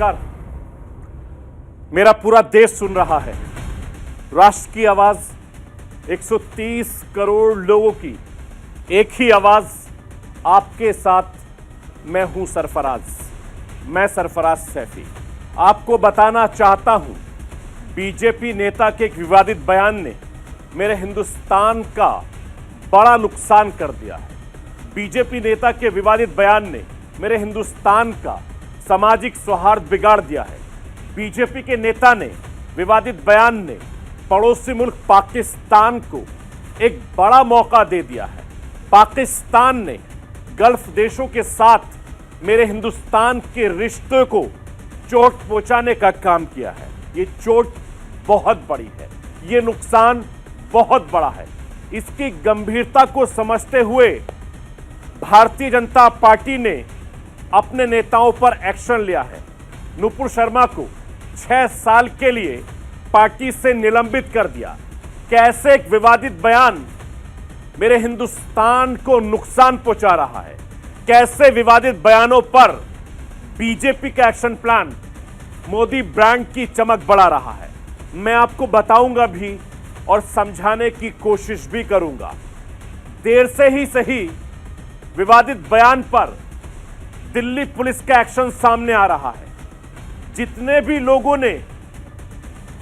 नमस्कार। मेरा पूरा देश सुन रहा है। राष्ट्र की आवाज 130 करोड़ लोगों की एक ही आवाज आपके साथ। मैं हूं सरफराज, मैं सरफराज सैफी। आपको बताना चाहता हूं, बीजेपी नेता के एक विवादित बयान ने मेरे हिंदुस्तान का बड़ा नुकसान कर दिया है। बीजेपी नेता के विवादित बयान ने मेरे हिंदुस्तान का सामाजिक सौहार्द बिगाड़ दिया है। बीजेपी के नेता ने विवादित बयान ने पड़ोसी मुल्क पाकिस्तान को एक बड़ा मौका दे दिया है। पाकिस्तान ने गल्फ देशों के साथ मेरे हिंदुस्तान के रिश्ते को चोट पहुंचाने का काम किया है। ये चोट बहुत बड़ी है, ये नुकसान बहुत बड़ा है। इसकी गंभीरता को समझते हुए भारतीय जनता पार्टी ने अपने नेताओं पर एक्शन लिया है। नुपुर शर्मा को 6 साल के लिए पार्टी से निलंबित कर दिया। कैसे एक विवादित बयान मेरे हिंदुस्तान को नुकसान पहुंचा रहा है, कैसे विवादित बयानों पर बीजेपी का एक्शन प्लान मोदी ब्रांड की चमक बढ़ा रहा है, मैं आपको बताऊंगा भी और समझाने की कोशिश भी करूंगा। देर से ही सही, विवादित बयान पर दिल्ली पुलिस का एक्शन सामने आ रहा है। जितने भी लोगों ने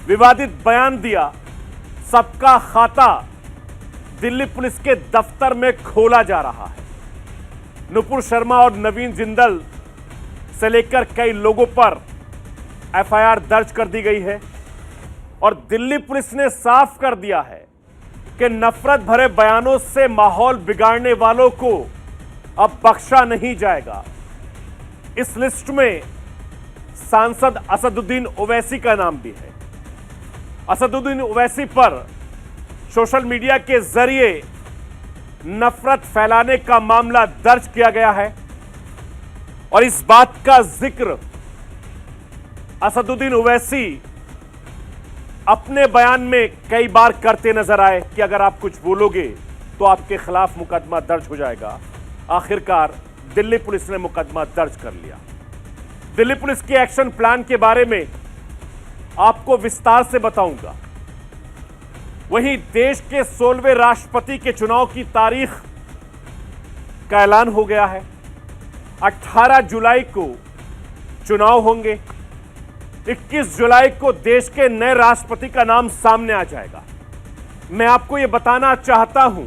विवादित बयान दिया, सबका खाता दिल्ली पुलिस के दफ्तर में खोला जा रहा है। नुपुर शर्मा और नवीन जिंदल से लेकर कई लोगों पर एफआईआर दर्ज कर दी गई है और दिल्ली पुलिस ने साफ कर दिया है कि नफरत भरे बयानों से माहौल बिगाड़ने वालों को अब बख्शा नहीं जाएगा। इस लिस्ट में सांसद असदुद्दीन ओवैसी का नाम भी है। असदुद्दीन ओवैसी पर सोशल मीडिया के जरिए नफरत फैलाने का मामला दर्ज किया गया है और इस बात का जिक्र असदुद्दीन ओवैसी अपने बयान में कई बार करते नजर आए कि अगर आप कुछ बोलोगे तो आपके खिलाफ मुकदमा दर्ज हो जाएगा। आखिरकार दिल्ली पुलिस ने मुकदमा दर्ज कर लिया। दिल्ली पुलिस के एक्शन प्लान के बारे में आपको विस्तार से बताऊंगा। वहीं देश के 16वें राष्ट्रपति के चुनाव की तारीख का ऐलान हो गया है। 18 जुलाई को चुनाव होंगे। 21 जुलाई को देश के नए राष्ट्रपति का नाम सामने आ जाएगा। मैं आपको यह बताना चाहता हूं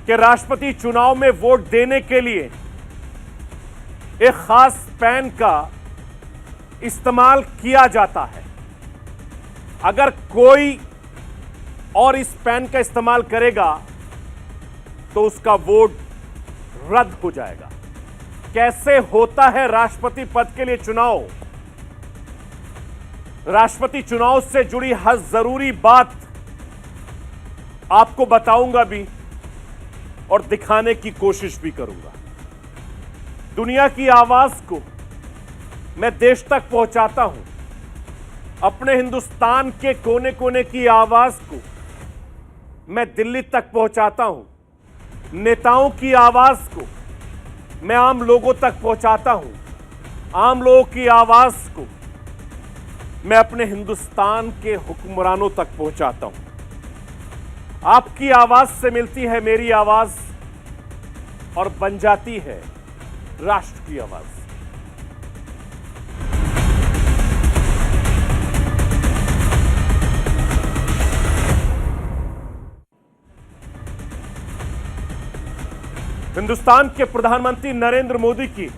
कि राष्ट्रपति चुनाव में वोट देने के लिए एक खास पैन का इस्तेमाल किया जाता है। अगर कोई और इस पैन का इस्तेमाल करेगा तो उसका वोट रद्द हो जाएगा। कैसे होता है राष्ट्रपति पद के लिए चुनाव? राष्ट्रपति चुनाव से जुड़ी हर जरूरी बात आपको बताऊंगा भी और दिखाने की कोशिश भी करूंगा। दुनिया की आवाज को मैं देश तक पहुंचाता हूं। अपने हिंदुस्तान के कोने कोने की आवाज को मैं दिल्ली तक पहुंचाता हूं। नेताओं की आवाज को मैं आम लोगों तक पहुंचाता हूं। आम लोगों की आवाज को मैं अपने हिंदुस्तान के हुक्मरानों तक पहुंचाता हूं। आपकी आवाज से मिलती है मेरी आवाज और बन जाती है राष्ट्र की आवाज। हिंदुस्तान के प्रधानमंत्री नरेंद्र मोदी की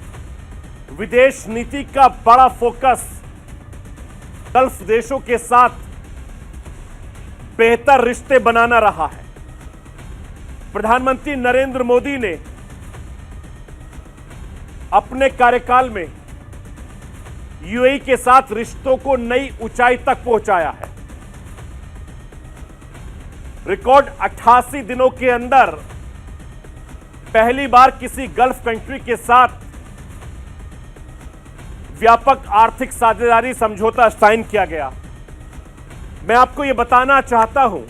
विदेश नीति का बड़ा फोकस गल्फ देशों के साथ बेहतर रिश्ते बनाना रहा है। प्रधानमंत्री नरेंद्र मोदी ने अपने कार्यकाल में यूएई के साथ रिश्तों को नई ऊंचाई तक पहुंचाया है। रिकॉर्ड 88 दिनों के अंदर पहली बार किसी गल्फ कंट्री के साथ व्यापक आर्थिक साझेदारी समझौता साइन किया गया। मैं आपको यह बताना चाहता हूं,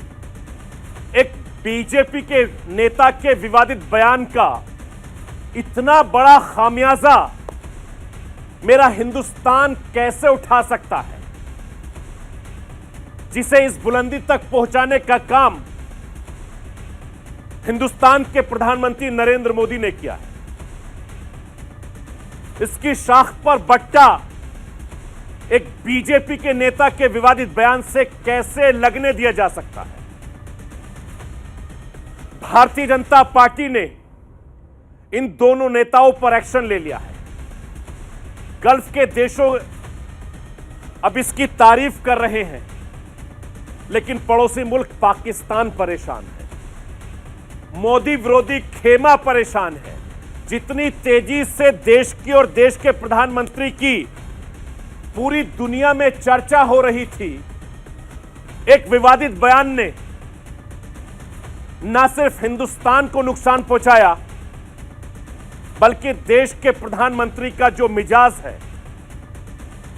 एक बीजेपी के नेता के विवादित बयान का इतना बड़ा खामियाजा मेरा हिंदुस्तान कैसे उठा सकता है, जिसे इस बुलंदी तक पहुंचाने का काम हिंदुस्तान के प्रधानमंत्री नरेंद्र मोदी ने किया है। इसकी शाख पर बट्टा एक बीजेपी के नेता के विवादित बयान से कैसे लगने दिया जा सकता है? भारतीय जनता पार्टी ने इन दोनों नेताओं पर एक्शन ले लिया है। गल्फ के देशों अब इसकी तारीफ कर रहे हैं, लेकिन पड़ोसी मुल्क पाकिस्तान परेशान है। मोदी विरोधी खेमा परेशान है। जितनी तेजी से देश की और देश के प्रधानमंत्री की पूरी दुनिया में चर्चा हो रही थी, एक विवादित बयान ने न सिर्फ हिंदुस्तान को नुकसान पहुंचाया, बल्कि देश के प्रधानमंत्री का जो मिजाज है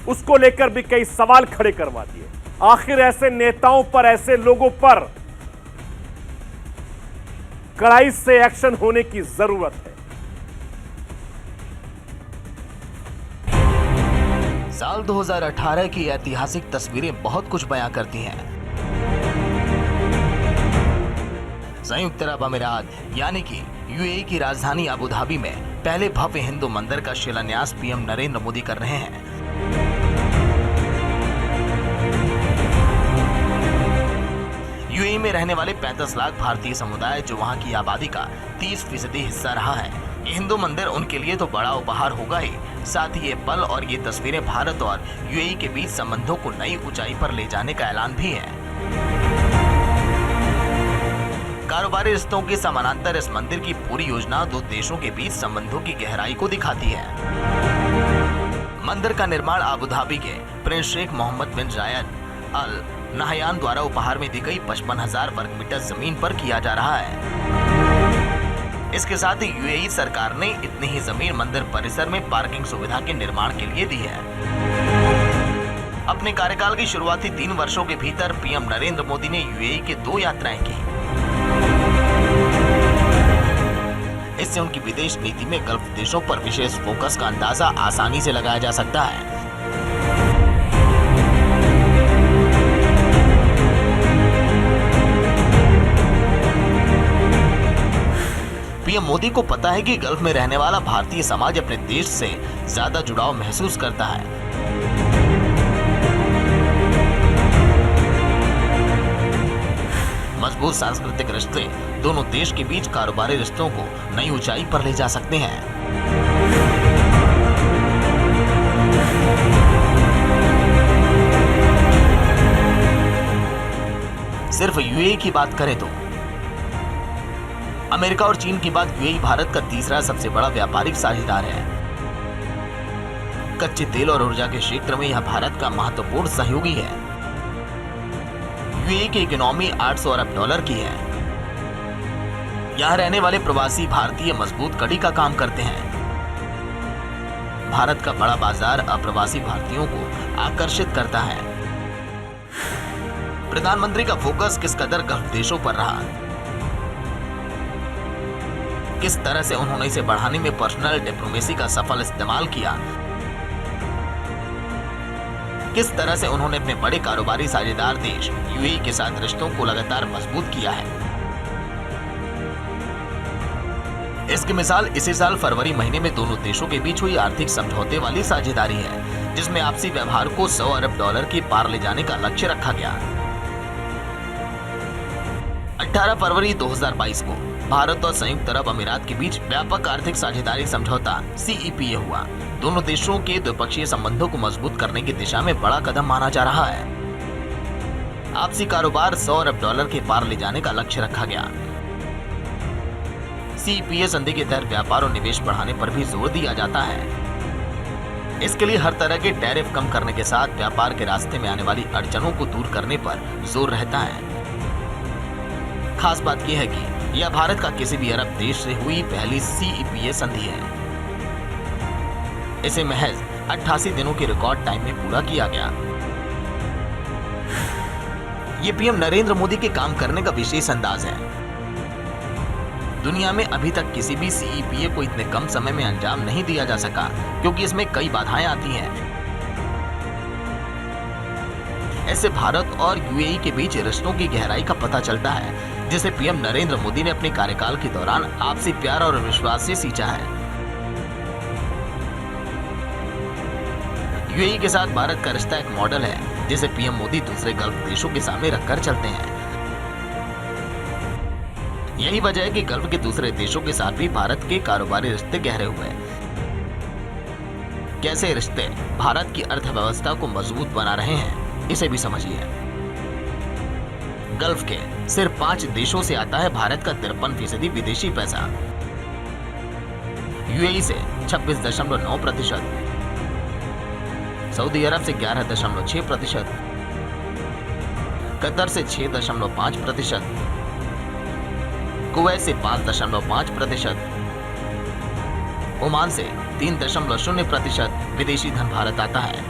उसको लेकर भी कई सवाल खड़े करवा दिए। आखिर ऐसे नेताओं पर, ऐसे लोगों पर कड़ाई से एक्शन होने की जरूरत है। साल 2018 की ऐतिहासिक तस्वीरें बहुत कुछ बयां करती हैं। संयुक्त अरब अमीरात यानी कि यूएई की राजधानी अबू धाबी में पहले भव्य हिंदू मंदिर का शिलान्यास पीएम नरेंद्र मोदी कर रहे हैं। यूएई में रहने वाले 35 लाख भारतीय समुदाय, जो वहां की आबादी का 30% हिस्सा रहा है, ये हिंदू मंदिर उनके लिए तो बड़ा उपहार होगा ही, साथ ही ये पल और ये तस्वीरें भारत और यूएई के बीच संबंधों को नई ऊंचाई पर ले जाने का ऐलान भी है। कारोबारी रिश्तों के समानांतर इस मंदिर की पूरी योजना दो देशों के बीच संबंधों की गहराई को दिखाती है। मंदिर का निर्माण अबू धाबी के प्रिंस शेख मोहम्मद बिन जायद अल नहयान द्वारा उपहार में दी गई 55,000 वर्ग मीटर जमीन पर किया जा रहा है। इसके साथ ही यूएई सरकार ने इतनी ही जमीन मंदिर परिसर में पार्किंग सुविधा के निर्माण के लिए दी है। अपने कार्यकाल की शुरुआती 3 वर्षों के भीतर पीएम नरेंद्र मोदी ने यूएई के 2 यात्राएं की। इससे उनकी विदेश नीति में गल्फ देशों पर विशेष फोकस का अंदाजा आसानी से लगाया जा सकता है। पीएम मोदी को पता है कि गल्फ में रहने वाला भारतीय समाज अपने देश से ज्यादा जुड़ाव महसूस करता है। मजबूत सांस्कृतिक रिश्ते दोनों देश के बीच कारोबारी रिश्तों को नई ऊंचाई पर ले जा सकते हैं। सिर्फ यूएई की बात करें तो अमेरिका और चीन के बाद यूएई भारत का तीसरा सबसे बड़ा व्यापारिक साझेदार है। कच्चे तेल और ऊर्जा के क्षेत्र में यह भारत का महत्वपूर्ण सहयोगी है। यूएई की इकोनॉमी $800 अरब की है। यहाँ रहने वाले प्रवासी भारतीय मजबूत कड़ी का काम करते हैं। भारत का बड़ा बाजार अप्रवासी भारतीयों को आकर्षित करता है। प्रधानमंत्री का फोकस किस कदर गल्फ देशों पर रहा, किस तरह से उन्होंने इसे बढ़ाने में पर्सनल डिप्लोमेसी का सफल इस्तेमाल किया, किस तरह से उन्होंने अपने बड़े कारोबारी साझेदार देश यूएई के साथ रिश्तों को लगातार मजबूत किया है। इसकी मिसाल इसी साल फरवरी महीने में दोनों देशों के बीच हुई आर्थिक समझौते वाली साझेदारी है, जिसमें आपसी व्यवहार को $100 अरब की पार ले जाने का लक्ष्य रखा गया। 18 फरवरी 2022 को भारत और संयुक्त अरब अमीरात के बीच व्यापक आर्थिक साझेदारी समझौता CEPA हुआ। दोनों देशों के द्विपक्षीय संबंधों को मजबूत करने की दिशा में बड़ा कदम माना जा रहा है। आपसी कारोबार $100 अरब के पार ले जाने का लक्ष्य रखा गया। CEPA संधि के तहत व्यापार और निवेश बढ़ाने पर भी जोर दिया जाता है। इसके लिए हर तरह के टैरिफ कम करने के साथ व्यापार के रास्ते में आने वाली अड़चनों को दूर करने पर जोर रहता है। खास बात यह है कि यह भारत का किसी भी अरब देश से हुई पहली CEPA संधि है। इसे महज 88 दिनों के रिकॉर्ड टाइम में पूरा किया गया। ये पीएम नरेंद्र मोदी के काम करने का विशेष अंदाज है। दुनिया में अभी तक किसी भी सीईपीए को इतने कम समय में अंजाम नहीं दिया जा सका, क्योंकि इसमें कई बाधाएं आती हैं। ऐसे भारत और यूएई के बीच रिश्तों की गहराई का पता चलता है, जिसे पीएम नरेंद्र मोदी ने अपने कार्यकाल के दौरान आपसी प्यार और विश्वास से सींचा है। यूएई के साथ भारत का रिश्ता एक मॉडल है, जिसे पीएम मोदी दूसरे गल्फ देशों के सामने रखकर चलते हैं। यही वजह है कि गल्फ के दूसरे देशों के साथ भी भारत के कारोबारी रिश्ते गहरे हुए हैं। कैसे रिश्ते भारत की अर्थव्यवस्था को मजबूत बना रहे हैं, इसे भी समझिए। गल्फ के सिर्फ 5 देशों से आता है भारत का 53% विदेशी पैसा। यूएई से 26.9%, सऊदी अरब से 11.6%, कतर से 6.5%, कुवैत से 5.5%, ओमान से 3.0% विदेशी धन भारत आता है।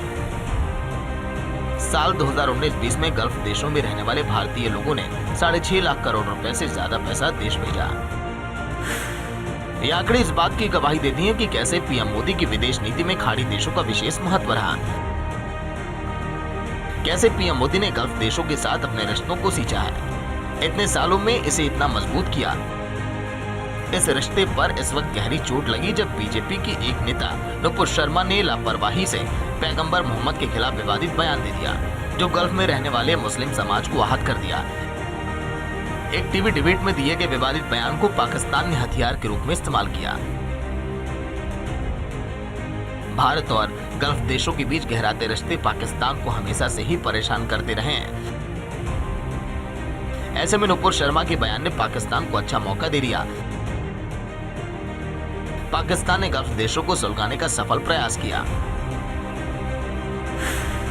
साल 2019-20 में गल्फ देशों में रहने वाले भारतीय लोगों ने 6.5 लाख करोड़ रुपए से ज्यादा पैसा देश भेजा। ये आंकड़े इस बात की गवाही देती हैं कि कैसे पीएम मोदी की विदेश नीति में खाड़ी देशों का विशेष महत्व रहा। कैसे पीएम मोदी ने गल्फ देशों के साथ अपने रिश्तों को सींचा है, इतने सालों में इसे इतना मजबूत किया। इस रिश्ते पर इस वक्त गहरी चोट लगी जब बीजेपी की एक नेता नुपुर शर्मा ने लापरवाही से पैगंबर मोहम्मद के खिलाफ विवादित बयान दे दिया, जो गल्फ में रहने वाले मुस्लिम समाज को आहत कर दिया। एक टीवी डिबेट में दिए गए विवादित बयान को पाकिस्तान ने हथियार के रूप में इस्तेमाल किया। भारत और गल्फ देशों के बीच गहराते रिश्ते पाकिस्तान को हमेशा से ही परेशान करते रहे हैं। ऐसे में नुपुर शर्मा के बयान ने पाकिस्तान को अच्छा मौका दे दिया। पाकिस्तान ने गल्फ देशों को सुलगाने का सफल प्रयास किया।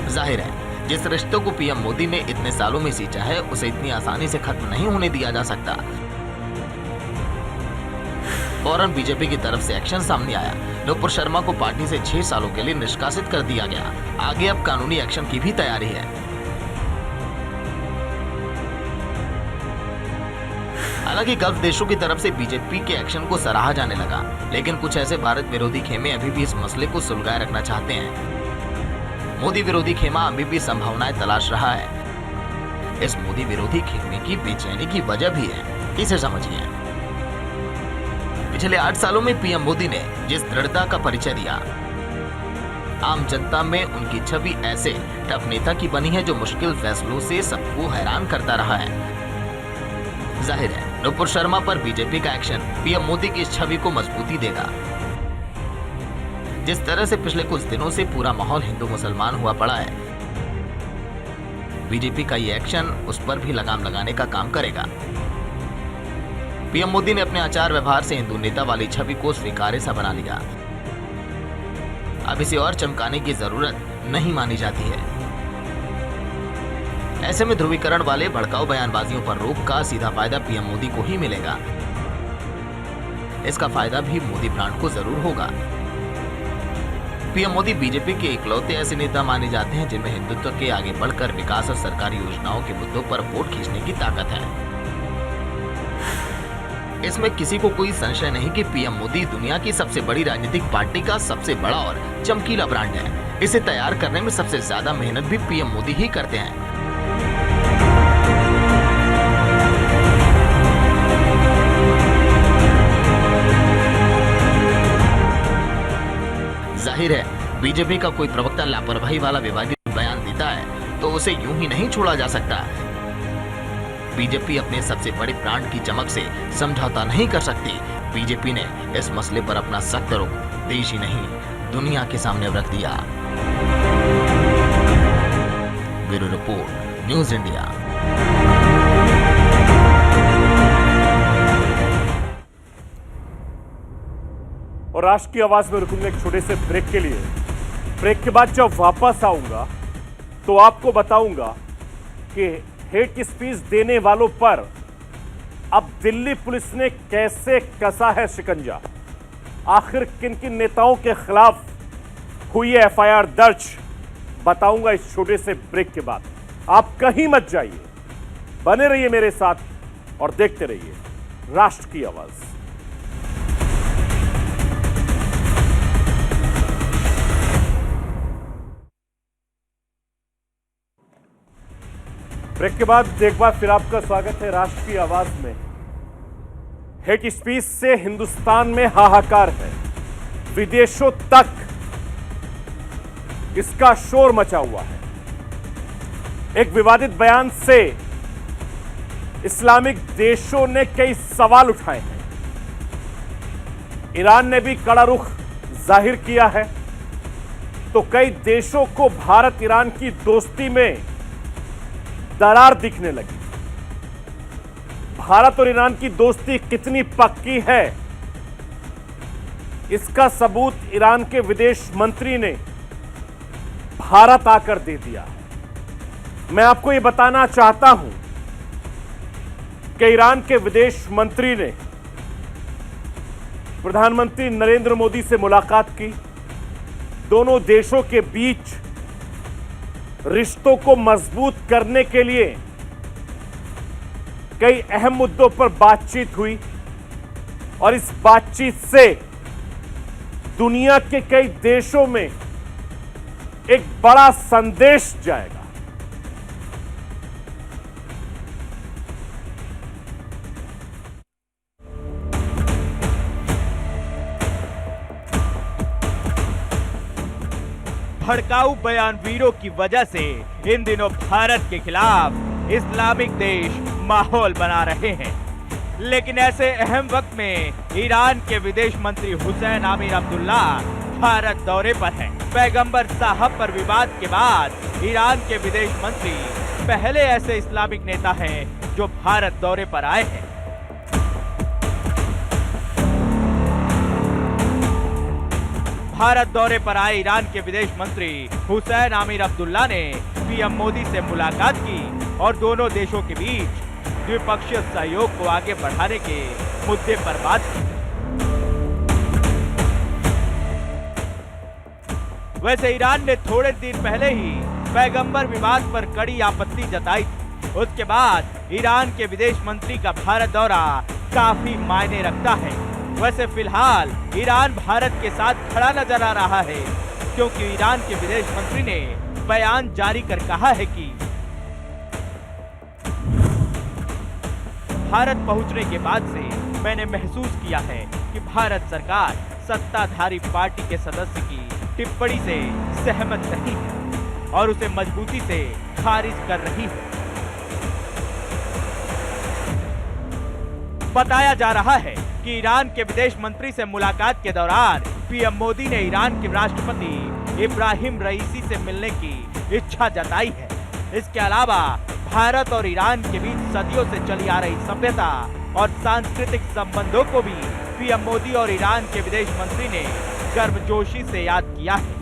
जाहिर है, जिस रिश्ते को पीएम मोदी ने इतने सालों में सींचा है, उसे इतनी आसानी से खत्म नहीं होने दिया जा सकता। फौरन बीजेपी की तरफ से एक्शन सामने आया। नुपुर शर्मा को पार्टी से 6 सालों के लिए निष्कासित कर दिया गया। आगे अब कानूनी एक्शन की भी तैयारी है। हालांकि गल्फ देशों की तरफ से बीजेपी के एक्शन को सराहा जाने लगा, लेकिन कुछ ऐसे भारत विरोधी खेमे अभी भी इस मसले को सुलगाए रखना चाहते हैं। मोदी विरोधी खेमा अभी भी संभावनाएं तलाश रहा है। इस मोदी विरोधी खेमे की बेचैनी की वजह भी है, इसे समझिए। पिछले 8 सालों में पीएम मोदी ने जिस दृढ़ता का परिचय दिया, आम जनता में उनकी छवि ऐसे टफ नेता की बनी है जो मुश्किल फैसलों से सबको हैरान करता रहा है। जाहिर है, नुपुर शर्मा पर बीजेपी का एक्शन पीएम मोदी की इस छवि को मजबूती देगा। जिस तरह से पिछले कुछ दिनों से पूरा माहौल हिंदू मुसलमान हुआ पड़ा है, बीजेपी का ये एक्शन उस पर भी लगाम लगाने का काम करेगा। पीएम मोदी ने अपने आचार व्यवहार से हिंदू नेता वाली छवि को स्वीकार्य सा बना लिया। अब इसे और चमकाने की जरूरत नहीं मानी जाती है। ऐसे में ध्रुवीकरण वाले भड़काऊ बयानबाजियों पर रोक का सीधा फायदा पीएम मोदी को ही मिलेगा। इसका फायदा भी मोदी ब्रांड को जरूर होगा। पीएम मोदी बीजेपी के इकलौते ऐसे नेता माने जाते हैं जिनमें हिंदुत्व के आगे बढ़कर विकास और सरकारी योजनाओं के मुद्दों पर वोट खींचने की ताकत है। इसमें किसी को कोई संशय नहीं कि पीएम मोदी दुनिया की सबसे बड़ी राजनीतिक पार्टी का सबसे बड़ा और चमकीला ब्रांड है। इसे तैयार करने में सबसे ज्यादा मेहनत भी पीएम मोदी ही करते हैं। जाहिर है, बीजेपी का कोई प्रवक्ता लापरवाही वाला विवादित बयान देता है तो उसे यूं ही नहीं छोड़ा जा सकता। बीजेपी अपने सबसे बड़े ब्रांड की चमक से समझौता नहीं कर सकती। बीजेपी ने इस मसले पर अपना सख्त रुख देश ही नहीं दुनिया के सामने रख दिया। Bureau report, news India. और राष्ट्र की आवाज में रुकूंगा एक छोटे से ब्रेक के लिए। ब्रेक के बाद जब वापस आऊंगा तो आपको बताऊंगा कि हेट स्पीच देने वालों पर अब दिल्ली पुलिस ने कैसे कसा है शिकंजा। आखिर किन किन नेताओं के खिलाफ हुई है एफआईआर दर्ज, बताऊंगा इस छोटे से ब्रेक के बाद। आप कहीं मत जाइए, बने रहिए मेरे साथ और देखते रहिए राष्ट्र की आवाज। ब्रेक के बाद एक बार फिर आपका स्वागत है राष्ट्र की आवाज में। हेट स्पीच से हिंदुस्तान में हाहाकार है, विदेशों तक इसका शोर मचा हुआ है। एक विवादित बयान से इस्लामिक देशों ने कई सवाल उठाए हैं। ईरान ने भी कड़ा रुख जाहिर किया है, तो कई देशों को भारत ईरान की दोस्ती में दरार दिखने लगी। भारत और ईरान की दोस्ती कितनी पक्की है, इसका सबूत ईरान के विदेश मंत्री ने भारत आकर दे दिया है। मैं आपको यह बताना चाहता हूं कि ईरान के विदेश मंत्री ने प्रधानमंत्री नरेंद्र मोदी से मुलाकात की। दोनों देशों के बीच रिश्तों को मजबूत करने के लिए कई अहम मुद्दों पर बातचीत हुई और इस बातचीत से दुनिया के कई देशों में एक बड़ा संदेश जाएगा। भड़काऊ बयानवीरों की वजह से इन दिनों भारत के खिलाफ इस्लामिक देश माहौल बना रहे हैं, लेकिन ऐसे अहम वक्त में ईरान के विदेश मंत्री हुसैन आमिर अब्दुल्ला भारत दौरे पर हैं। पैगंबर साहब पर विवाद के बाद ईरान के विदेश मंत्री पहले ऐसे इस्लामिक नेता हैं जो भारत दौरे पर आए हैं। भारत दौरे पर आए ईरान के विदेश मंत्री हुसैन आमिर अब्दुल्ला ने पीएम मोदी से मुलाकात की और दोनों देशों के बीच द्विपक्षीय सहयोग को आगे बढ़ाने के मुद्दे पर बात की। वैसे ईरान ने थोड़े दिन पहले ही पैगंबर विवाद पर कड़ी आपत्ति जताई थी। उसके बाद ईरान के विदेश मंत्री का भारत दौरा काफी मायने रखता है। वैसे फिलहाल ईरान भारत के साथ खड़ा नजर आ रहा है, क्योंकि ईरान के विदेश मंत्री ने बयान जारी कर कहा है कि भारत पहुंचने के बाद से मैंने महसूस किया है कि भारत सरकार सत्ताधारी पार्टी के सदस्य की टिप्पणी से सहमत नहीं है और उसे मजबूती से खारिज कर रही है। बताया जा रहा है कि ईरान के विदेश मंत्री से मुलाकात के दौरान पीएम मोदी ने ईरान के राष्ट्रपति इब्राहिम रईसी से मिलने की इच्छा जताई है। इसके अलावा भारत और ईरान के बीच सदियों से चली आ रही सभ्यता और सांस्कृतिक संबंधों को भी पीएम मोदी और ईरान के विदेश मंत्री ने गर्मजोशी से याद किया है।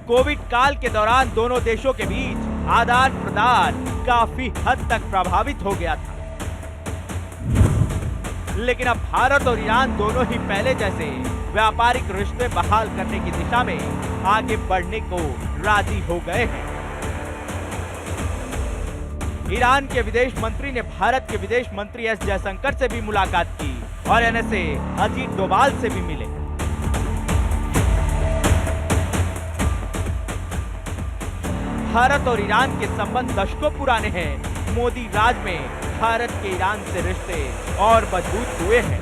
कोविड काल के दौरान दोनों देशों के बीच आदान प्रदान काफी हद तक प्रभावित हो गया था, लेकिन अब भारत और ईरान दोनों ही पहले जैसे व्यापारिक रिश्ते बहाल करने की दिशा में आगे बढ़ने को राजी हो गए हैं। ईरान के विदेश मंत्री ने भारत के विदेश मंत्री एस जयशंकर से भी मुलाकात की और एनएसए अजीत डोभाल से भी मिले। भारत और ईरान के संबंध दशकों पुराने हैं। मोदी राज में भारत के ईरान से रिश्ते और मजबूत हुए हैं।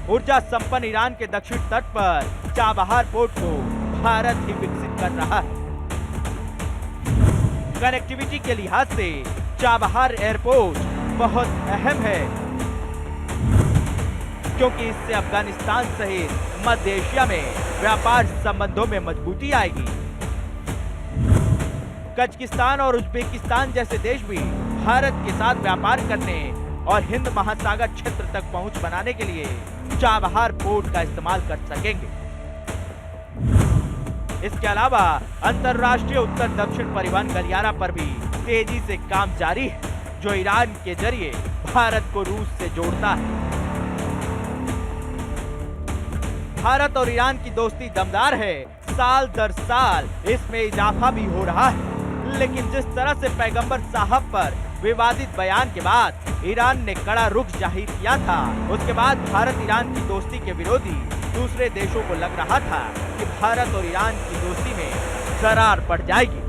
ऊर्जा संपन्न ईरान के दक्षिण तट पर चाबहार पोर्ट को भारत ही विकसित कर रहा है। कनेक्टिविटी के लिहाज से चाबहार एयरपोर्ट बहुत अहम है, क्योंकि इससे अफगानिस्तान सहित मध्य एशिया में व्यापार संबंधों में मजबूती आएगी। कजाकिस्तान और उज्बेकिस्तान जैसे देश भी भारत के साथ व्यापार करने और हिंद महासागर क्षेत्र तक पहुंच बनाने के लिए चाबहार पोर्ट का इस्तेमाल कर सकेंगे। इसके अलावा अंतर्राष्ट्रीय उत्तर दक्षिण परिवहन गलियारा पर भी तेजी से काम जारी है, जो ईरान के जरिए भारत को रूस से जोड़ता है। भारत और ईरान की दोस्ती दमदार है, साल दर साल इसमें इजाफा भी हो रहा है। लेकिन जिस तरह से पैगंबर साहब पर विवादित बयान के बाद ईरान ने कड़ा रुख जाहिर किया था। उसके बाद भारत ईरान की दोस्ती के विरोधी दूसरे देशों को लग रहा था कि भारत और ईरान की दोस्ती में दरार पड़ जाएगी,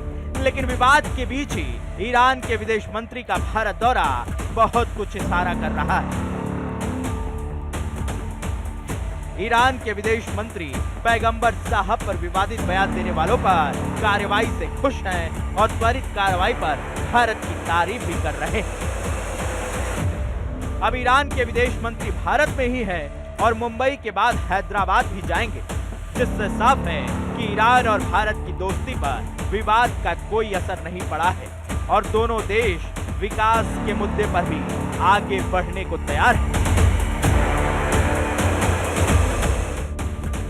लेकिन विवाद के बीच ही ईरान के विदेश मंत्री का भारत दौरा बहुत कुछ इशारा कर रहा है। ईरान के विदेश मंत्री पैगंबर साहब पर विवादित बयान देने वालों पर कार्रवाई से खुश हैं और त्वरित कार्रवाई पर भारत की तारीफ भी कर रहे हैं। अब ईरान के विदेश मंत्री भारत में ही हैं और मुंबई के बाद हैदराबाद भी जाएंगे, जिससे साफ है कि ईरान और भारत की दोस्ती पर विवाद का कोई असर नहीं पड़ा है और दोनों देश विकास के मुद्दे पर भी आगे बढ़ने को तैयार हैं।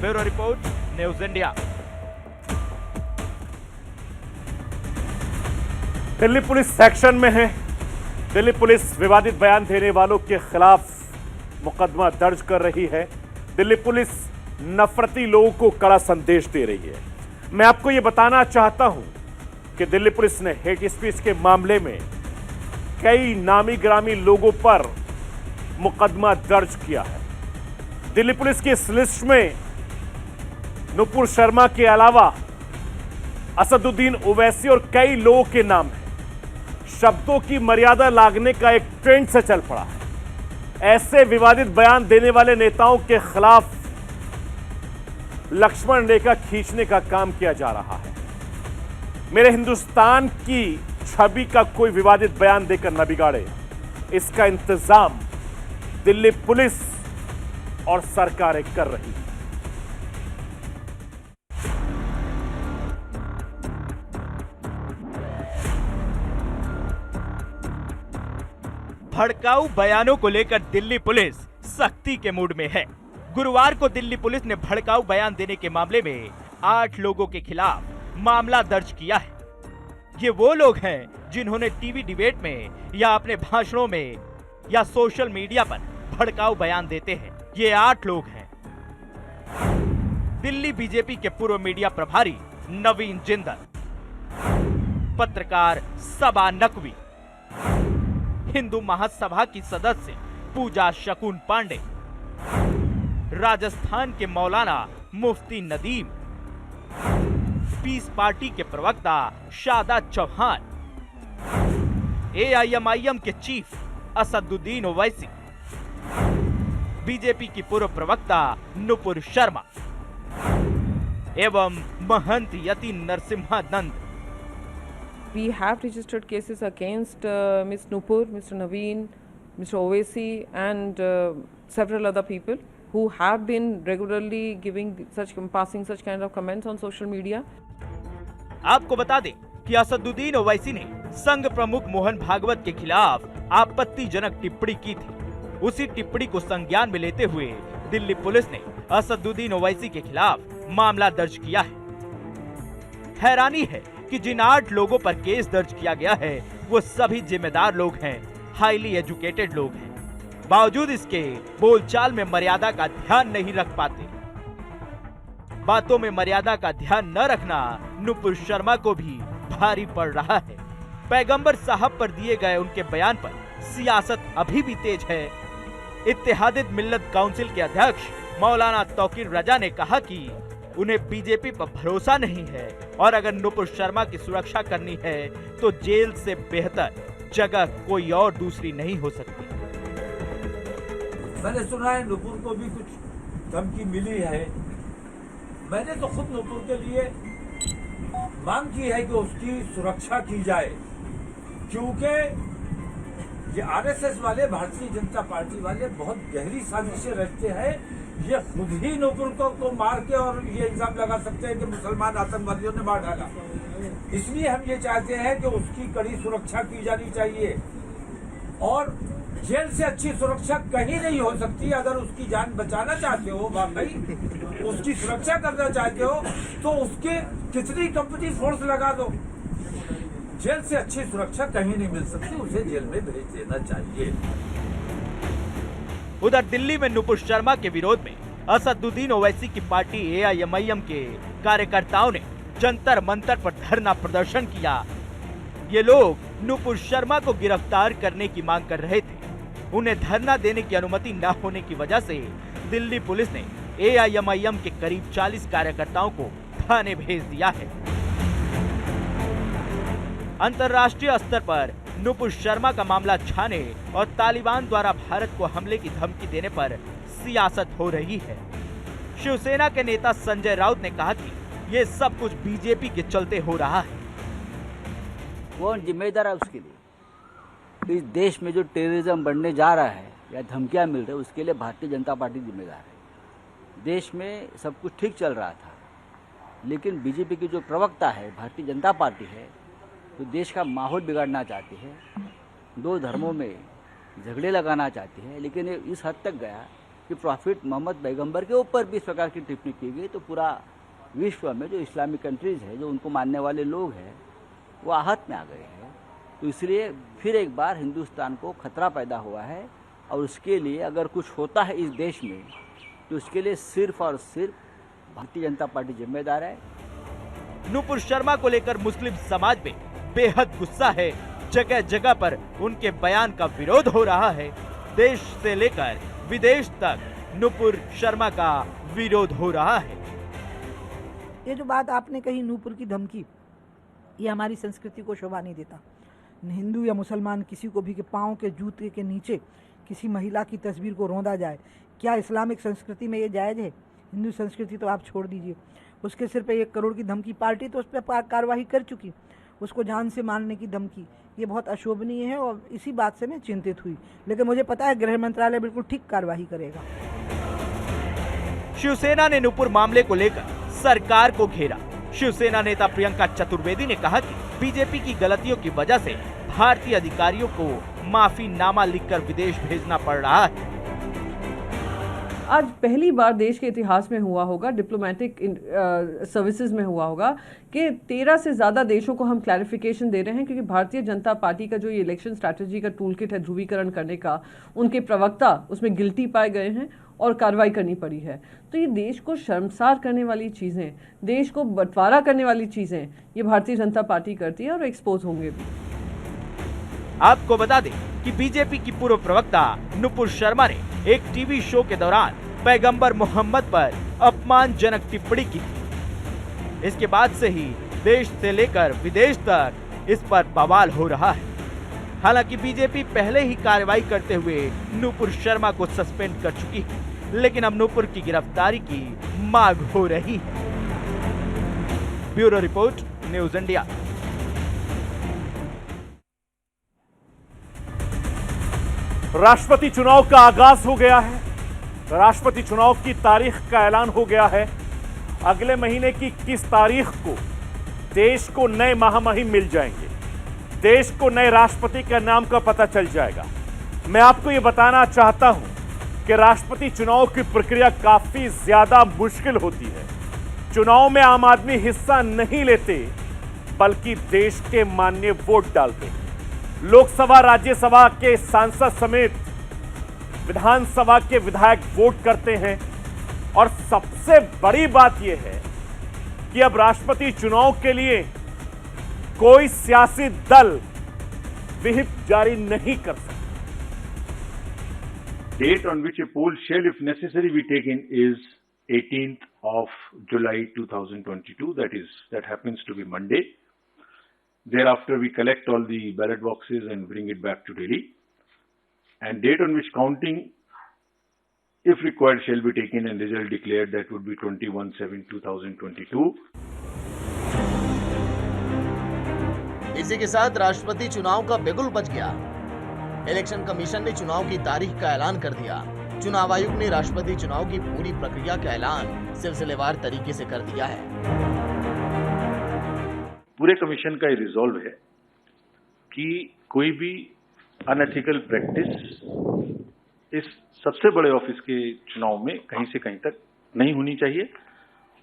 Bureau report, news India. Delhi police section में है। दिल्ली पुलिस विवादित बयान देने वालों के खिलाफ मुकदमा दर्ज कर रही है। दिल्ली पुलिस नफरती लोगों को कड़ा संदेश दे रही है। मैं आपको यह बताना चाहता हूं कि दिल्ली पुलिस ने हेट स्पीच के मामले में कई नामी गिरामी लोगों पर मुकदमा दर्ज किया है। दिल्ली पुलिस की इस लिस्ट में नुपुर शर्मा के अलावा असदुद्दीन ओवैसी और कई लोगों के नाम हैं। शब्दों की मर्यादा लागने का एक ट्रेंड से चल पड़ा है। ऐसे विवादित बयान देने वाले नेताओं के खिलाफ लक्ष्मण रेखा खींचने का काम किया जा रहा है। मेरे हिंदुस्तान की छवि का कोई विवादित बयान देकर न बिगाड़े, इसका इंतजाम दिल्ली पुलिस और सरकारें कर रही है। भड़काऊ बयानों को लेकर दिल्ली पुलिस सख्ती के मूड में है। गुरुवार को दिल्ली पुलिस ने भड़काऊ बयान देने के मामले में 8 लोगों के खिलाफ मामला दर्ज किया है। ये वो लोग हैं जिन्होंने टीवी डिबेट में या अपने भाषणों में या सोशल मीडिया पर भड़काऊ बयान देते हैं। ये 8 लोग हैं। दिल्ली बीजेपी के पूर्व मीडिया प्रभारी नवीन जिंदल, पत्रकार सबा नकवी, हिंदू महासभा की सदस्य पूजा शकुन पांडे, राजस्थान के मौलाना मुफ्ती नदीम, पीस पार्टी के प्रवक्ता शादात चौहान, एआईएमआईएम के चीफ असदुद्दीन ओवैसी, बीजेपी की पूर्व प्रवक्ता नुपुर शर्मा एवं महंत Yatin Narsinghanand. We have registered cases against Ms. Nupur, Mr. Naveen, Mr. Owaisi and several other people who have been regularly passing such kind of comments on social media. आपको बता दें कि असदुद्दीन ओवैसी ने संघ प्रमुख मोहन भागवत के खिलाफ आपत्तिजनक टिप्पणी की थी। उसी टिप्पणी को संज्ञान में लेते हुए दिल्ली पुलिस ने असदुद्दीन ओवैसी के खिलाफ मामला दर्ज किया है। हैरानी है कि जिन 8 लोगों पर केस दर्ज किया गया है वो सभी जिम्मेदार लोग हैं, हाईली एजुकेटेड लोग हैं। बावजूद इसके बोलचाल में मर्यादा का ध्यान नहीं रख पाते। बातों में मर्यादा का ध्यान न रखना नुपुर शर्मा को भी भारी पड़ रहा है। पैगंबर साहब पर दिए गए उनके बयान पर सियासत अभी भी तेज है। इत्तेहाद मिल्लत काउंसिल के अध्यक्ष मौलाना तौकीर रजा ने कहा कि उन्हें बीजेपी पर भरोसा नहीं है और अगर नुपुर शर्मा की सुरक्षा करनी है तो जेल से बेहतर जगह कोई और दूसरी नहीं हो सकती। मैंने सुना है नुपुर को भी कुछ धमकी मिली है। मैंने तो खुद नुपुर के लिए मांग की है कि उसकी सुरक्षा की जाए, क्योंकि ये आरएसएस वाले, भारतीय जनता पार्टी वाले बहुत गहरी साजिशें रचते हैं। ये खुद ही नुपुर को मार के और ये इल्जाम लगा सकते हैं कि मुसलमान आतंकवादियों ने मार डाला। इसलिए हम ये चाहते हैं कि उसकी कड़ी सुरक्षा की जानी चाहिए और जेल से अच्छी सुरक्षा कहीं नहीं हो सकती। अगर उसकी जान बचाना चाहते हो, वाकई उसकी सुरक्षा करना चाहते हो, तो उसके कितनी कंपनी फोर्स लगा दो, जेल से अच्छी सुरक्षा कहीं नहीं मिल सकती। उसे जेल में भेज देना चाहिए। उधर दिल्ली में नुपुर शर्मा के विरोध में असदुद्दीन ओवैसी की पार्टी एआईएमआईएम के कार्यकर्ताओं ने जंतर मंतर पर धरना प्रदर्शन किया। ये लोग नुपुर शर्मा को गिरफ्तार करने की मांग कर रहे थे। उन्हें धरना देने की अनुमति न होने की वजह से दिल्ली पुलिस ने AIMIM के करीब 40 कार्यकर्ताओं को थाने भेज दिया है। अंतर्राष्ट्रीय स्तर पर नुपुर शर्मा का मामला छाने और तालिबान द्वारा भारत को हमले की धमकी देने पर सियासत हो रही है। शिवसेना के नेता संजय राउत ने कहा कि ये सब कुछ बीजेपी के चलते हो रहा है। कौन जिम्मेदार है उसके लिए? इस देश में जो टेररिज्म बढ़ने जा रहा है या धमकियां मिल रही है, उसके लिए भारतीय जनता पार्टी जिम्मेदार है। देश में सब कुछ ठीक चल रहा था, लेकिन बीजेपी की जो प्रवक्ता है, भारतीय जनता पार्टी है, तो देश का माहौल बिगाड़ना चाहती है, दो धर्मों में झगड़े लगाना चाहती है। लेकिन ये इस हद तक गया कि प्रॉफिट मोहम्मद पैगंबर के ऊपर भी इस प्रकार की टिप्पणी की गई, तो पूरा विश्व में जो इस्लामिक कंट्रीज है, जो उनको मानने वाले लोग हैं, वो आहत में आ गए हैं। तो इसलिए फिर एक बार हिंदुस्तान को खतरा पैदा हुआ है, और उसके लिए अगर कुछ होता है इस देश में, तो उसके लिए सिर्फ और सिर्फ भारतीय जनता पार्टी जिम्मेदार है। नुपुर शर्मा को लेकर मुस्लिम समाज में बेहद गुस्सा है। जगह जगह पर उनके बयान का विरोध हो रहा है। देश से लेकर विदेश तक नुपुर शर्मा का विरोध हो रहा है। ये जो बात आपने कही नूपुर की धमकी, ये हमारी संस्कृति को शोभा नहीं देता। हिंदू या मुसलमान किसी को भी के पाँव के जूते के नीचे किसी महिला की तस्वीर को रौंदा जाए, क्या इस्लामिक संस्कृति में ये जायज़ है? हिंदू संस्कृति तो आप छोड़ दीजिए। उसके सिर पे 1 करोड़ की धमकी, पार्टी तो उस पर कार्रवाई कर चुकी, उसको जान से मारने की धमकी, ये बहुत अशोभनीय है और इसी बात से मैं चिंतित हुई। लेकिन मुझे पता है गृह मंत्रालय बिल्कुल ठीक कार्रवाई करेगा। शिवसेना ने नुपुर मामले को लेकर सरकार को घेरा। शिवसेना नेता प्रियंका चतुर्वेदी ने कहा कि बीजेपी की गलतियों की वजह से भारतीय अधिकारियों को माफीनामा लिखकर विदेश भेजना पड़ रहा है। आज पहली बार देश के इतिहास में हुआ होगा, डिप्लोमेटिक सर्विसेज में हुआ होगा कि 13 से ज़्यादा देशों को हम क्लैरिफिकेशन दे रहे हैं, क्योंकि भारतीय जनता पार्टी का जो ये इलेक्शन स्ट्रैटेजी का टूल किट है ध्रुवीकरण करने का, उनके प्रवक्ता उसमें गिल्टी पाए गए हैं और कार्रवाई करनी पड़ी है। तो ये देश को शर्मसार करने वाली चीज़ें, देश को बंटवारा करने वाली चीज़ें ये भारतीय जनता पार्टी करती है और एक्सपोज होंगे भी। आपको बता दें कि बीजेपी की पूर्व प्रवक्ता नुपुर शर्मा ने एक टीवी शो के दौरान पैगंबर मोहम्मद पर अपमानजनक टिप्पणी की थी। इसके बाद से ही देश से लेकर विदेश तक इस पर बवाल हो रहा है। हालांकि बीजेपी पहले ही कार्रवाई करते हुए नुपुर शर्मा को सस्पेंड कर चुकी है, लेकिन अब नुपुर की गिरफ्तारी की मांग हो रही है। Bureau report, news India. राष्ट्रपति चुनाव का आगाज हो गया है। राष्ट्रपति चुनाव की तारीख का ऐलान हो गया है। अगले महीने की 21 तारीख को देश को नए महामहिम मिल जाएंगे। देश को नए राष्ट्रपति के नाम का पता चल जाएगा। मैं आपको यह बताना चाहता हूं कि राष्ट्रपति चुनाव की प्रक्रिया काफी ज्यादा मुश्किल होती है। चुनाव में आम आदमी हिस्सा नहीं लेते, बल्कि देश के मान्य वोट डालते हैं। लोकसभा, राज्यसभा के सांसद समेत विधानसभा के विधायक वोट करते हैं। और सबसे बड़ी बात यह है कि अब राष्ट्रपति चुनाव के लिए कोई सियासी दल विहिप जारी नहीं कर सकता। Date on which a poll shall, if necessary, be taken is 18th of July 2022. That happens to be Monday. Thereafter, we collect all the ballot boxes and bring it back to Delhi. And date on which counting, if required, shall be taken and result declared. That would be 21/7/2022. इसी के साथ राष्ट्रपति चुनाव का बिगुल बज गया। Election commission ने चुनाव की तारीख का ऐलान कर दिया। चुनाव आयोग ने राष्ट्रपति चुनाव की पूरी प्रक्रिया का ऐलान सिलसिलेवार तरीके से कर दिया है। पूरे कमीशन का ये रिजॉल्व है कि कोई भी अनएथिकल प्रैक्टिस इस सबसे बड़े ऑफिस के चुनाव में कहीं से कहीं तक नहीं होनी चाहिए।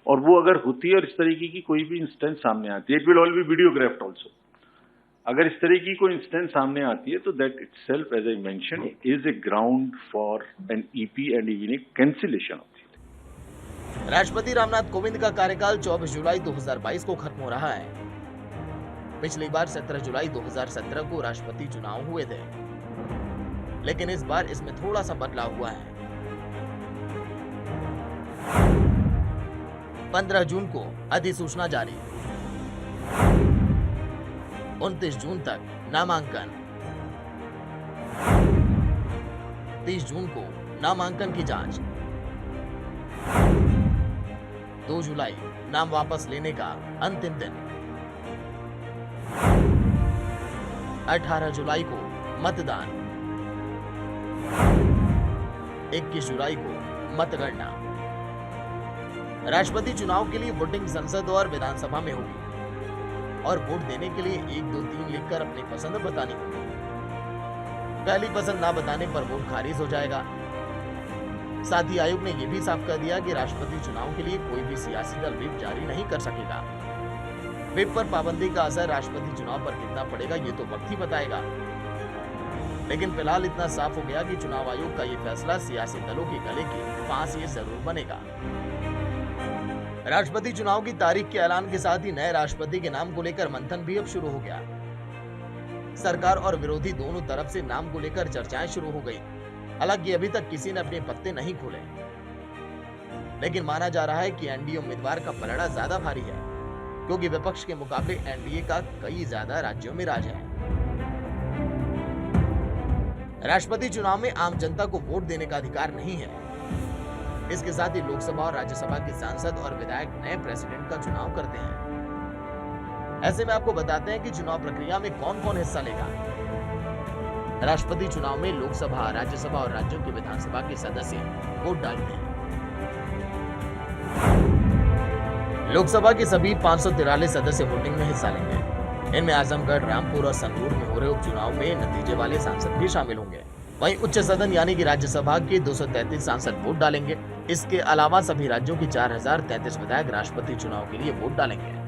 और वो अगर होती है और इस तरीके की कोई भी इंस्टेंस सामने आती है, it will all be videographed also. अगर इस तरह की कोई इंस्टेंस सामने आती है तो that itself, as I mention, is a ground for an EP and even a cancellation of it. राष्ट्रपति रामनाथ कोविंद का कार्यकाल 24 जुलाई 2022 को खत्म हो रहा है। पिछली बार 17 जुलाई 2017 को राष्ट्रपति चुनाव हुए थे, लेकिन इस बार इसमें थोड़ा सा बदलाव हुआ है। 15 जून को अधिसूचना जारी, 29 जून तक नामांकन, 30 जून को नामांकन की जांच, 2 जुलाई नाम वापस लेने का अंतिम दिन, 18 जुलाई को मतदान, 21 जुलाई को मतगणना। राष्ट्रपति चुनाव के लिए वोटिंग संसद और विधानसभा में होगी और वोट देने के लिए 1, 2, 3 लिखकर अपनी पसंद बतानी होगी। पहली पसंद ना बताने पर वोट खारिज हो जाएगा। साथ ही आयोग ने यह भी साफ कर दिया कि राष्ट्रपति चुनाव के लिए कोई भी सियासी दल व्हिप जारी नहीं कर सकेगा। व्हिप पर पाबंदी का असर राष्ट्रपति चुनाव पर कितना पड़ेगा ये तो वक्त ही बताएगा, लेकिन फिलहाल इतना साफ हो गया कि चुनाव आयोग का ये फैसला सियासी दलों के गले की फांसी जरूर बनेगा। राष्ट्रपति चुनाव की तारीख के ऐलान के साथ ही नए राष्ट्रपति के नाम को लेकर मंथन भी अब शुरू हो गया। सरकार और विरोधी दोनों तरफ से नाम को लेकर चर्चाएं शुरू हो गई। हालांकि अभी तक किसी ने अपने पत्ते नहीं खोले, लेकिन माना जा रहा है कि एनडीए उम्मीदवार का पलड़ा ज्यादा भारी है, क्योंकि विपक्ष के मुकाबले एनडीए का कई ज्यादा राज्यों में राज है। राष्ट्रपति चुनाव में आम जनता को वोट देने का अधिकार नहीं है। इसके साथ ही लोकसभा और राज्यसभा के सांसद और विधायक नए प्रेसिडेंट का चुनाव करते हैं। ऐसे में आपको बताते हैं कि चुनाव प्रक्रिया में कौन कौन हिस्सा लेगा। राष्ट्रपति चुनाव में लोकसभा, राज्यसभा और राज्यों की विधानसभा के सदस्य वोट डालते हैं। लोकसभा के सभी 543 सदस्य वोटिंग में हिस्सा लेंगे। इनमें आजमगढ़, रामपुर और संगरूर में हो रहे उपचुनाव में नतीजे वाले सांसद भी शामिल होंगे। वहीं उच्च सदन यानी कि राज्यसभा के 233 सांसद वोट डालेंगे। इसके अलावा सभी राज्यों के 4033 विधायक राष्ट्रपति चुनाव के लिए वोट डालेंगे।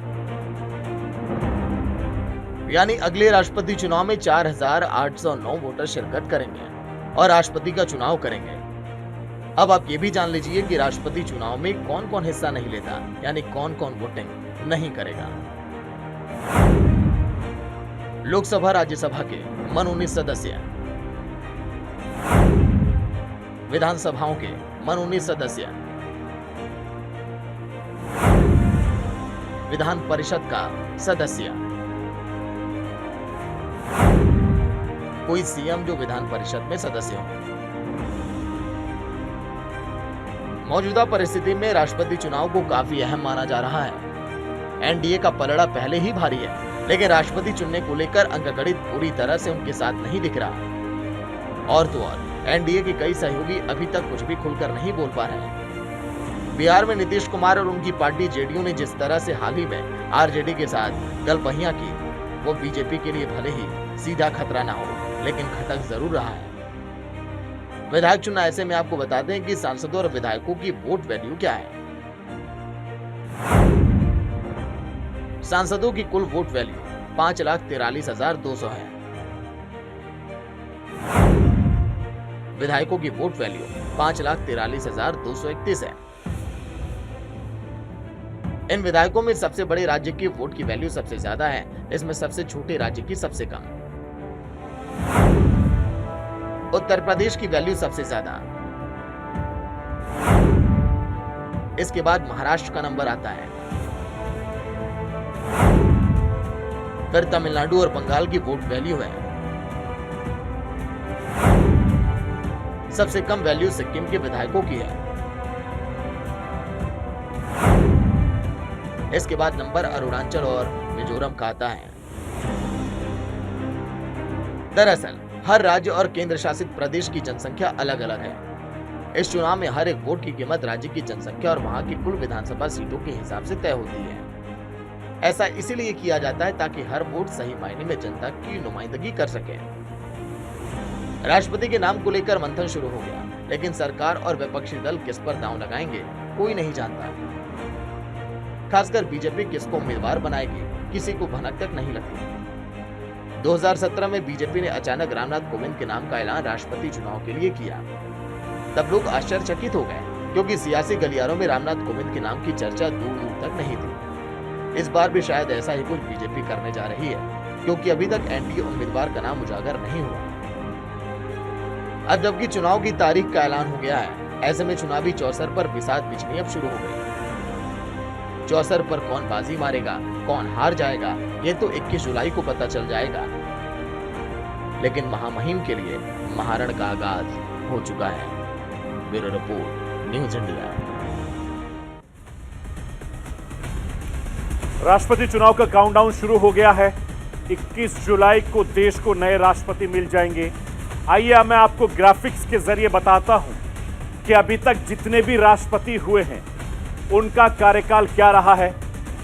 यानी अगले राष्ट्रपति चुनाव में 4809 वोटर शिरकत करेंगे और राष्ट्रपति का चुनाव करेंगे। अब आप ये भी जान लीजिए कि राष्ट्रपति चुनाव में कौन कौन हिस्सा नहीं लेता, यानी कौन कौन वोटिंग नहीं करेगा। लोकसभा, राज्यसभा के मनोनीत सदस्य, विधानसभाओं के मनोनीत सदस्य, विधान परिषद का सदस्य, कोई सीएम जो विधान परिषद में सदस्य हो। मौजूदा परिस्थिति में राष्ट्रपति चुनाव को काफी अहम माना जा रहा है। एनडीए का पलड़ा पहले ही भारी है, लेकिन राष्ट्रपति चुनने को लेकर अंकगणित पूरी तरह से उनके साथ नहीं दिख रहा। और तो और एनडीए के कई सहयोगी अभी तक कुछ भी खुलकर नहीं बोल पा रहे। बिहार में नीतीश कुमार और उनकी पार्टी जेडीयू ने जिस तरह से हाल ही में आरजेडी के साथ गलपहियां की, वो बीजेपी के लिए भले ही सीधा खतरा ना हो, लेकिन खतक जरूर रहा है। विधायक चुनाव, ऐसे में आपको बताते हैं कि सांसदों और विधायकों की वोट वैल्यू क्या है। सांसदों की कुल वोट वैल्यू 5,43,200 है। विधायकों की वोट वैल्यू 5,43,231 है। इन विधायकों में सबसे बड़े राज्य की वोट की वैल्यू सबसे ज्यादा है, इसमें सबसे छोटे राज्य की सबसे कम। उत्तर प्रदेश की वैल्यू सबसे ज्यादा, इसके बाद महाराष्ट्र का नंबर आता है, फिर तमिलनाडु और बंगाल की वोट वैल्यू है। सबसे कम वैल्यू सिक्किम के विधायकों की है। इसके बाद नंबर अरुणाचल और मिजोरम का आता है। दरअसल हर राज्य और केंद्र शासित प्रदेश की जनसंख्या अलग अलग है। इस चुनाव में हर एक वोट की कीमत राज्य की जनसंख्या और वहां की कुल विधानसभा सीटों के हिसाब से तय होती है। ऐसा इसीलिए किया जाता है ताकि हर वोट सही मायने में जनता की नुमाइंदगी कर सके। राष्ट्रपति के नाम को लेकर मंथन शुरू हो गया, लेकिन सरकार और विपक्षी दल किस पर दांव लगाएंगे कोई नहीं जानता। खासकर बीजेपी किसको उम्मीदवार बनाएगी किसी को भनक तक नहीं लगती। 2017 में बीजेपी ने अचानक रामनाथ कोविंद के नाम का ऐलान राष्ट्रपति चुनाव के लिए किया। तब लोग आश्चर्यचकित हो गए, क्योंकि सियासी गलियारों में रामनाथ कोविंद के नाम की चर्चा दूर दूर तक नहीं थी। इस बार भी शायद ऐसा ही कुछ बीजेपी करने जा रही है, क्योंकि अभी तक एनडीए उम्मीदवार का नाम उजागर नहीं हुआ। अब जबकि चुनाव की तारीख का ऐलान हो गया है, ऐसे में चुनावी चौसर पर बिसात बिछनी अब शुरू हो गई। चौसर पर कौन बाजी मारेगा, कौन हार जाएगा, ये तो 21 जुलाई को पता चल जाएगा। लेकिन महामहिम के लिए महारण का आगाज हो चुका है। Bureau report, news India. राष्ट्रपति चुनाव का काउंटडाउन शुरू हो गया है। 21 जुलाई को देश को नए राष्ट्रपति मिल जाएंगे। आइए मैं आपको ग्राफिक्स के जरिए बताता हूं कि अभी तक जितने भी राष्ट्रपति हुए हैं उनका कार्यकाल क्या रहा है,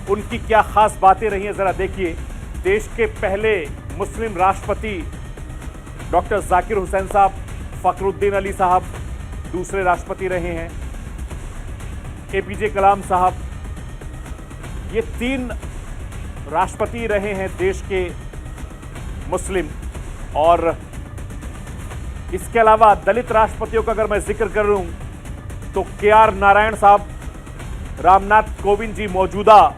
उनकी क्या खास बातें रही हैं। जरा देखिए, देश के पहले मुस्लिम राष्ट्रपति डॉक्टर जाकिर हुसैन साहब, फखरुद्दीन अली साहब दूसरे राष्ट्रपति रहे हैं, एपीजे कलाम साहब, ये 3 राष्ट्रपति रहे हैं देश के मुस्लिम। और इसके अलावा दलित राष्ट्रपतियों का अगर मैं जिक्र करूं तो केआर नारायण साहब, रामनाथ कोविंद जी मौजूदा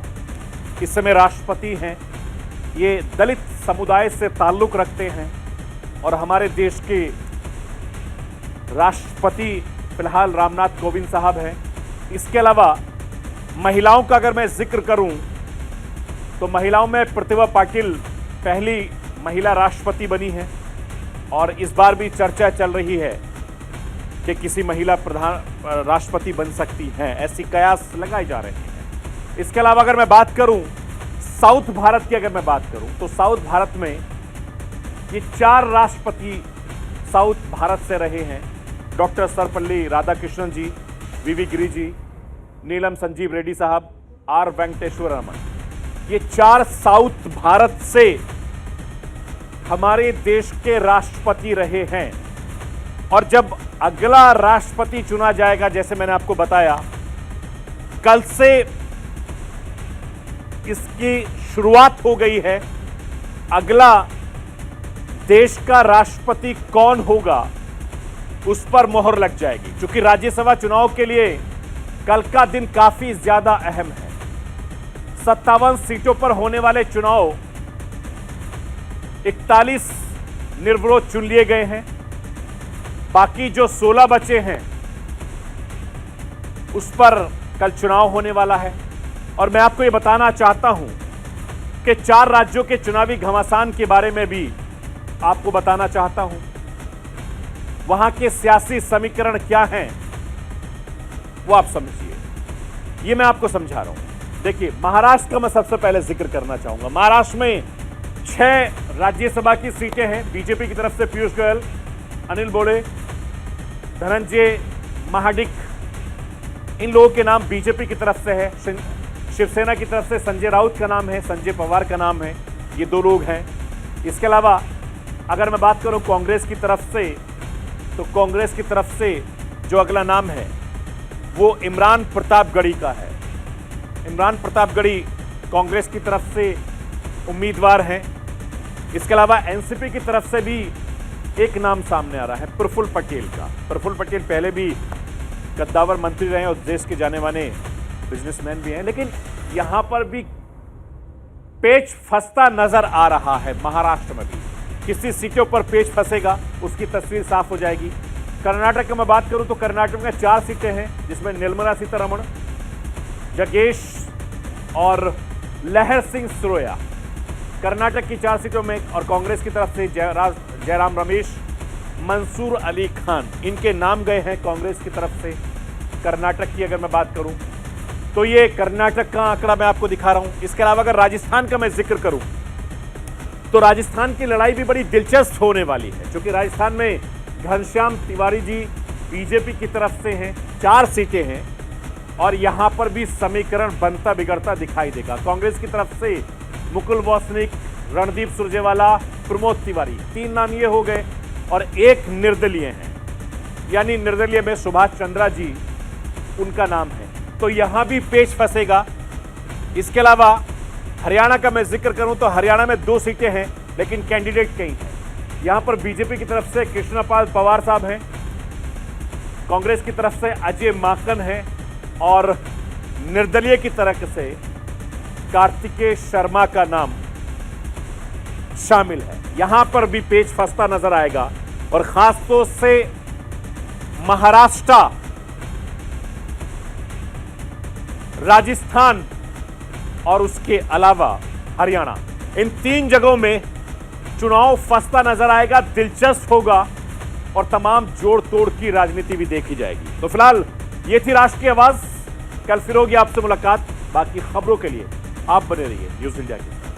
इस समय राष्ट्रपति हैं। ये दलित समुदाय से ताल्लुक रखते हैं और हमारे देश के राष्ट्रपति फिलहाल रामनाथ कोविंद साहब हैं। इसके अलावा महिलाओं का अगर मैं जिक्र करूं तो महिलाओं में प्रतिभा पाटिल पहली महिला राष्ट्रपति बनी है और इस बार भी चर्चा चल रही है कि किसी महिला प्रधान राष्ट्रपति बन सकती हैं, ऐसी कयास लगाए जा रहे हैं। इसके अलावा अगर मैं बात करूं साउथ भारत की, अगर मैं बात करूं तो साउथ भारत में ये 4 राष्ट्रपति साउथ भारत से रहे हैं। डॉक्टर सर्वपल्ली राधाकृष्णन जी, वीवी गिरी जी, नीलम संजीव रेड्डी साहब, आर वेंकटेश्वर रमन, ये 4 साउथ भारत से हमारे देश के राष्ट्रपति रहे हैं। और जब अगला राष्ट्रपति चुना जाएगा, जैसे मैंने आपको बताया, कल से इसकी शुरुआत हो गई है। अगला देश का राष्ट्रपति कौन होगा उस पर मोहर लग जाएगी, क्योंकि राज्यसभा चुनाव के लिए कल का दिन काफी ज्यादा अहम है। 57 सीटों पर होने वाले चुनाव 41 निर्विरोध चुन लिए गए हैं। बाकी जो 16 बचे हैं उस पर कल चुनाव होने वाला है। और मैं आपको ये बताना चाहता हूं कि 4 राज्यों के चुनावी घमासान के बारे में भी आपको बताना चाहता हूं। वहां के सियासी समीकरण क्या हैं वो आप समझिए, ये मैं आपको समझा रहा हूं। देखिए, महाराष्ट्र का मैं सबसे पहले जिक्र करना चाहूंगा। महाराष्ट्र में 6 राज्यसभा की सीटें हैं। बीजेपी की तरफ से पीयूष गोयल, अनिल बोड़े, धनंजय महाडिक, इन लोगों के नाम बीजेपी की तरफ से है। शिवसेना की तरफ से संजय राउत का नाम है, संजय पवार का नाम है, ये 2 लोग हैं। इसके अलावा अगर मैं बात करूं कांग्रेस की तरफ से, तो कांग्रेस की तरफ से जो अगला नाम है वो इमरान प्रतापगढ़ी का है। इमरान प्रतापगढ़ी कांग्रेस की तरफ से उम्मीदवार हैं। इसके अलावा एनसीपी की तरफ से भी एक नाम सामने आ रहा है, प्रफुल्ल पटेल का। प्रफुल्ल पटेल पहले भी कद्दावर मंत्री रहे और देश के जाने माने बिजनेसमैन भी हैं, लेकिन यहां पर भी पेच फंसता नजर आ रहा है। महाराष्ट्र में भी किसी सीटों पर पेच फंसेगा, उसकी तस्वीर साफ हो जाएगी। कर्नाटक की मैं बात करूं तो कर्नाटक में 4 सीटें हैं, जिसमें निर्मला सीतारमण, जगेश और लहर सिंह सुरोया कर्नाटक की 4 सीटों में, और कांग्रेस की तरफ से जयराम रमेश, मंसूर अली खान, इनके नाम गए हैं कांग्रेस की तरफ से। कर्नाटक की अगर मैं बात करूं तो ये कर्नाटक का आंकड़ा मैं आपको दिखा रहा हूं। इसके अलावा अगर राजस्थान का मैं जिक्र करूं तो राजस्थान की लड़ाई भी बड़ी दिलचस्प होने वाली है, क्योंकि राजस्थान में घनश्याम तिवारी जी बीजेपी की तरफ से हैं, 4 सीटें हैं और यहां पर भी समीकरण बनता बिगड़ता दिखाई देगा। कांग्रेस की तरफ से मुकुल वासनिक, रणदीप सुरजेवाला, प्रमोद तिवारी, 3 नाम ये हो गए और एक निर्दलीय हैं, यानी निर्दलीय में सुभाष चंद्रा जी, उनका नाम है। तो यहां भी पेच फंसेगा। इसके अलावा हरियाणा का मैं जिक्र करूं तो हरियाणा में 2 सीटें हैं, लेकिन कैंडिडेट कई हैं। यहां पर बीजेपी की तरफ से कृष्णपाल पवार साहब हैं, कांग्रेस की तरफ से अजय माकन है और निर्दलीय की तरफ से कार्तिकेय शर्मा का नाम शामिल है। यहां पर भी पेच फंसता नजर आएगा और खासतौर से महाराष्ट्र, राजस्थान और उसके अलावा हरियाणा, इन 3 जगहों में चुनाव फंसता नजर आएगा, दिलचस्प होगा और तमाम जोड़ तोड़ की राजनीति भी देखी जाएगी। तो फिलहाल ये थी राष्ट्र की आवाज। कल फिर होगी आपसे मुलाकात। बाकी खबरों के लिए आप बने रहिए न्यूज़ इंडिया के साथ।